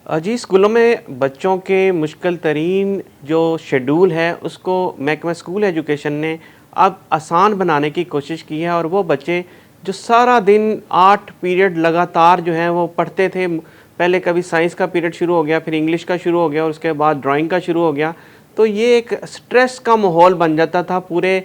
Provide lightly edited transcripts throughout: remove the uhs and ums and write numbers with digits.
जी, स्कूलों में बच्चों के मुश्किल तरीन जो शेड्यूल है उसको महकमा स्कूल एजुकेशन ने अब आसान बनाने की कोशिश की है। और वो बच्चे जो सारा दिन 8 पीरियड लगातार जो हैं वो पढ़ते थे, पहले कभी साइंस का पीरियड शुरू हो गया, फिर इंग्लिश का शुरू हो गया और उसके बाद ड्राइंग का शुरू हो गया, तो ये एक स्ट्रेस का माहौल बन जाता था। पूरे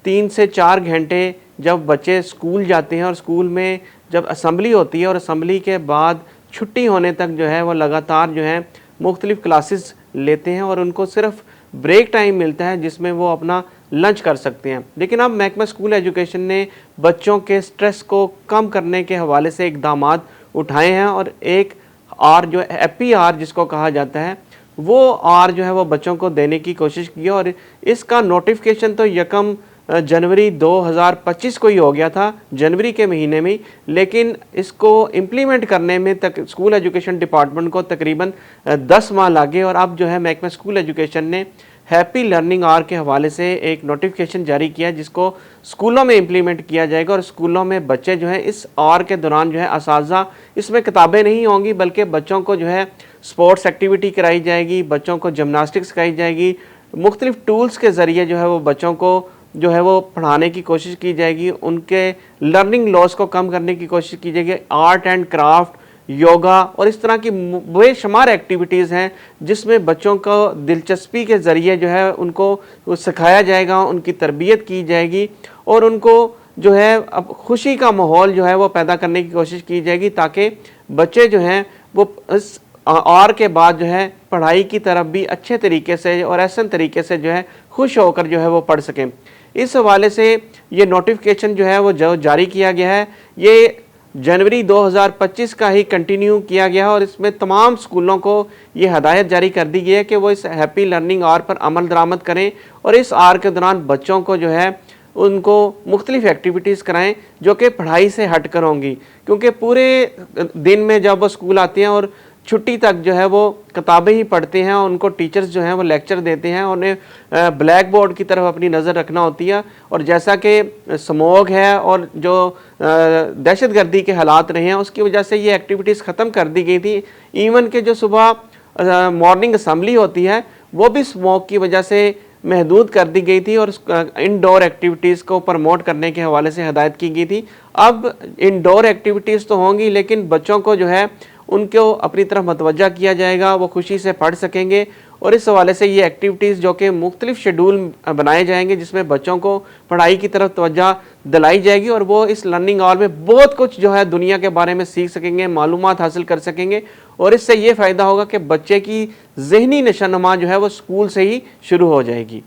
3 से 4 घंटे जब बच्चे स्कूल जाते हैं और स्कूल में जब असेंबली होती है और असेंबली के बाद छुट्टी होने तक जो है वो लगातार जो है मुख्तलिफ़ क्लासेस लेते हैं और उनको सिर्फ ब्रेक टाइम मिलता है जिसमें वो अपना लंच कर सकते हैं। लेकिन अब महकमा स्कूल एजुकेशन ने बच्चों के स्ट्रेस को कम करने के हवाले से इक़दामात उठाए हैं और एक आर जो हैप्पी आर जिसको कहा जाता है, वो आर जो है वो बच्चों को देने की कोशिश की है। और इसका नोटिफिकेशन तो यकम जनवरी 2025 को ही हो गया था, जनवरी के महीने में, लेकिन इसको इम्प्लीमेंट करने में तक स्कूल एजुकेशन डिपार्टमेंट को तकरीबन 10 माह लगे। और अब जो है महकमा स्कूल एजुकेशन ने हैप्पी लर्निंग आवर के हवाले से एक नोटिफिकेशन जारी किया जिसको स्कूलों में इम्प्लीमेंट किया जाएगा। और स्कूलों में बच्चे जो है इस आवर के दौरान जो है असातिज़ा, इसमें किताबें नहीं होंगी बल्कि बच्चों को जो है स्पोर्ट्स एक्टिविटी कराई जाएगी, बच्चों को जिमनास्टिक्स कराई जाएगी, मुख्तलिफ टूल्स के ज़रिए जो है वो बच्चों को जो है वो पढ़ाने की कोशिश की जाएगी, उनके लर्निंग लॉस को कम करने की कोशिश की जाएगी। आर्ट एंड क्राफ्ट, योगा और इस तरह की बेशुमार एक्टिविटीज़ हैं जिसमें बच्चों को दिलचस्पी के ज़रिए जो है उनको सिखाया जाएगा, उनकी तरबियत की जाएगी और उनको जो है अब खुशी का माहौल जो है वो पैदा करने की कोशिश की जाएगी ताकि बच्चे जो हैं वो इस और के बाद जो है पढ़ाई की तरफ भी अच्छे तरीके से और ऐसे तरीके से जो है खुश होकर जो है वो पढ़ सकें। इस हवाले से ये नोटिफिकेशन जो है वो जारी किया गया है, ये जनवरी 2025 का ही कंटिन्यू किया गया है और इसमें तमाम स्कूलों को ये हदायत जारी कर दी गई है कि वो इस हैप्पी लर्निंग आवर पर अमल दरामद करें और इस आवर के दौरान बच्चों को जो है उनको मुख्तलिफ एक्टिविटीज़ कराएं जो कि पढ़ाई से हट कर होंगी। क्योंकि पूरे दिन में जब वो स्कूल आते हैं और छुट्टी तक जो है वो किताबें ही पढ़ते हैं, उनको टीचर्स जो हैं वो लेक्चर देते हैं, उन्हें ब्लैक बोर्ड की तरफ अपनी नज़र रखना होती है। और जैसा कि स्मोग है और जो दहशतगर्दी के हालात रहे हैं उसकी वजह से ये एक्टिविटीज़ ख़त्म कर दी गई थी। इवन के जो सुबह मॉर्निंग असम्बली होती है वो भी स्मोक की वजह से महदूद कर दी गई थी और इंडोर एक्टिविटीज़ को प्रमोट करने के हवाले से हदायत की गई थी। अब इंडोर एक्टिविटीज़ तो होंगी लेकिन बच्चों को जो है उनको अपनी तरफ मतवज्जा किया जाएगा, वो खुशी से पढ़ सकेंगे। और इस हवाले से ये एक्टिविटीज़ जो कि मुख्तलिफ शेड्यूल बनाए जाएंगे जिसमें बच्चों को पढ़ाई की तरफ तवज्जो दिलाई जाएगी और वो इस लर्निंग आवर में बहुत कुछ जो है दुनिया के बारे में सीख सकेंगे, मालूमात हासिल कर सकेंगे। और इससे ये फ़ायदा होगा कि बच्चे की ज़हनी नशोनुमा जो है वो स्कूल से ही शुरू हो जाएगी।